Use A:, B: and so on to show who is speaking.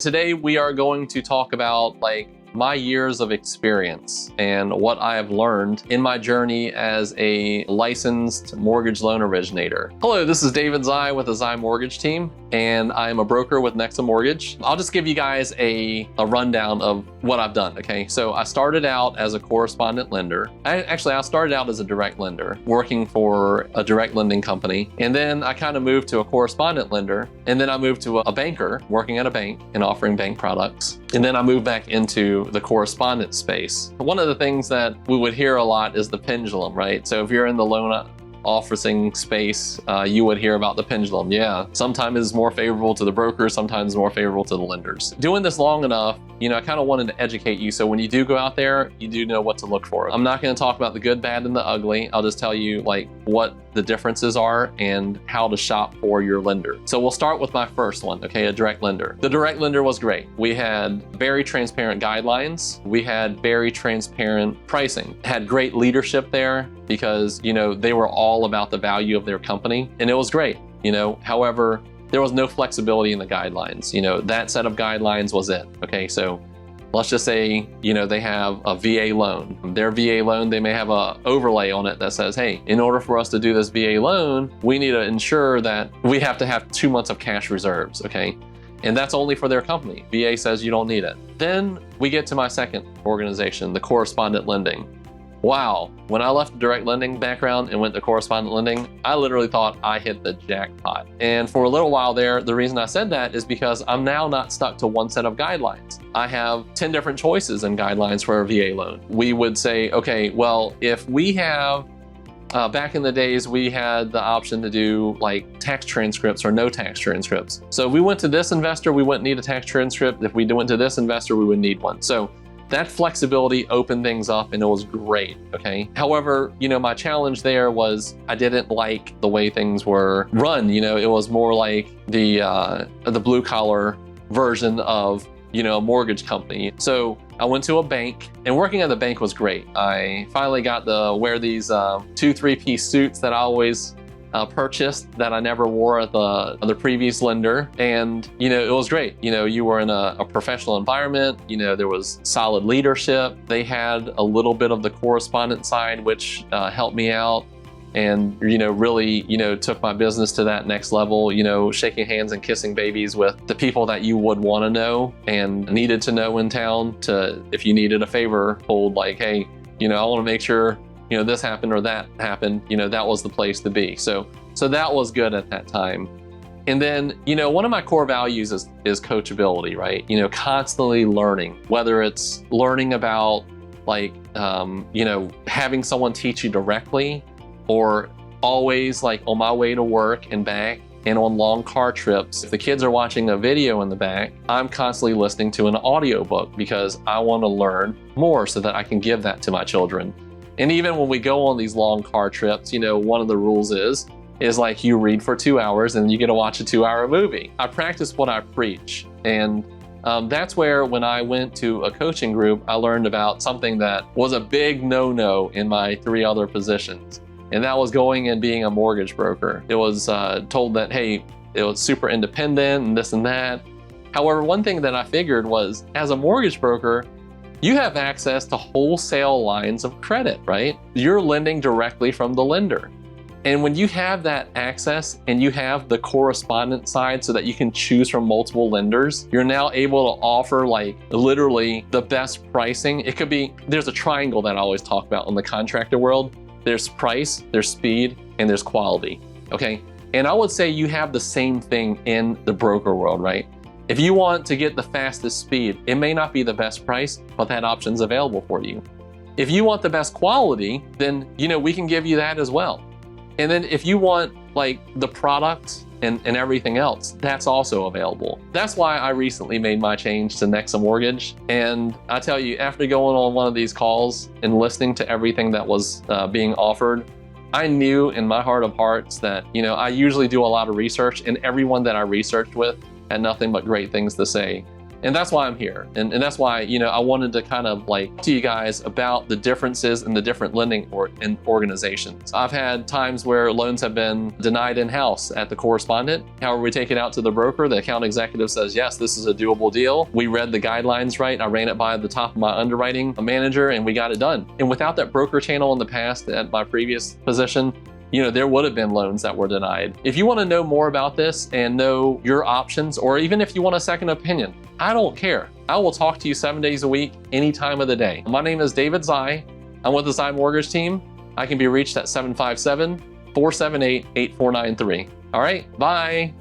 A: Today we are going to talk about my years of experience and what I have learned in my journey as a licensed mortgage loan originator. Hello, this is David Xie with the Xie Mortgage Team, and I'm a broker with Nexa Mortgage. I'll just give you guys a rundown of what I've done, okay? So I started out as a correspondent lender. I started out as a direct lender, working for a direct lending company. And then I kind of moved to a correspondent lender. And then I moved to a banker, working at a bank and offering bank products. And then I moved back into the correspondent space. One of the things that we would hear a lot is the pendulum, right? So if you're in the loan officing space, you would hear about the pendulum. Yeah, sometimes it's more favorable to the brokers, sometimes more favorable to the lenders. Doing this long enough, I kind of wanted to educate you so when you do go out there, you do know what to look for. I'm not going to talk about the good, bad, and the ugly. I'll just tell you what the differences are and how to shop for your lender. So we'll start with my first one, okay, a direct lender. The direct lender was great. We had very transparent guidelines. We had very transparent pricing. Had great leadership there because, they were all about the value of their company, and it was great. However, there was no flexibility in the guidelines. That set of guidelines was it. Okay, so let's just say, they have a VA loan. Their VA loan, they may have a overlay on it that says, hey, in order for us to do this VA loan, we need to ensure that we have to have 2 months of cash reserves, okay? And that's only for their company. VA says you don't need it. Then we get to my second organization, the correspondent lending. Wow, when I left the direct lending background and went to correspondent lending, I literally thought I hit the jackpot. And for a little while there, the reason I said that is because I'm now not stuck to one set of guidelines. I have 10 different choices and guidelines for a VA loan. We would say, okay, well, if we have, back in the days, we had the option to do tax transcripts or no tax transcripts. So if we went to this investor, we wouldn't need a tax transcript. If we went to this investor, we would need one. So that flexibility opened things up and it was great, okay? However, my challenge there was I didn't like the way things were run. It was more like the blue collar version of, a mortgage company. So I went to a bank, and working at the bank was great. I finally got to wear these 2-3-piece suits that I always purchased that I never wore at the previous lender. And, it was great. You were in a professional environment, there was solid leadership. They had a little bit of the correspondent side, which helped me out and, really, took my business to that next level, shaking hands and kissing babies with the people that you would want to know and needed to know in town to, if you needed a favor, hold hey, I want to make sure this happened or that happened, that was the place to be. So that was good at that time. And then, one of my core values is coachability, right? Constantly learning, whether it's learning about having someone teach you directly or always on my way to work and back and on long car trips. If the kids are watching a video in the back, I'm constantly listening to an audiobook because I want to learn more so that I can give that to my children. And even when we go on these long car trips, one of the rules is you read for 2 hours and you get to watch a 2-hour movie. I practice what I preach. And that's where when I went to a coaching group, I learned about something that was a big no-no in my 3 other positions. And that was going and being a mortgage broker. It was told that, hey, it was super independent and this and that. However, one thing that I figured was as a mortgage broker, you have access to wholesale lines of credit, right? You're lending directly from the lender. And when you have that access and you have the correspondent side so that you can choose from multiple lenders, you're now able to offer literally the best pricing. It could be, there's a triangle that I always talk about in the contractor world. There's price, there's speed, and there's quality, okay? And I would say you have the same thing in the broker world, right? If you want to get the fastest speed, it may not be the best price, but that option's available for you. If you want the best quality, then, we can give you that as well. And then if you want the product and everything else, that's also available. That's why I recently made my change to Nexa Mortgage. And I tell you, after going on one of these calls and listening to everything that was being offered, I knew in my heart of hearts that, I usually do a lot of research, and everyone that I researched with had nothing but great things to say. And that's why I'm here. And that's why, I wanted to kind of like talk to you guys about the differences in the different lending organizations. I've had times where loans have been denied in-house at the Correspondent. However, we take it out to the broker. The account executive says, yes, this is a doable deal. We read the guidelines right. I ran it by the top of my underwriting manager and we got it done. And without that broker channel in the past at my previous position, there would have been loans that were denied. If you want to know more about this and know your options, or even if you want a second opinion, I don't care. I will talk to you 7 days a week, any time of the day. My name is David Xie. I'm with the Xie Mortgage team. I can be reached at 757-478-8493. All right, bye.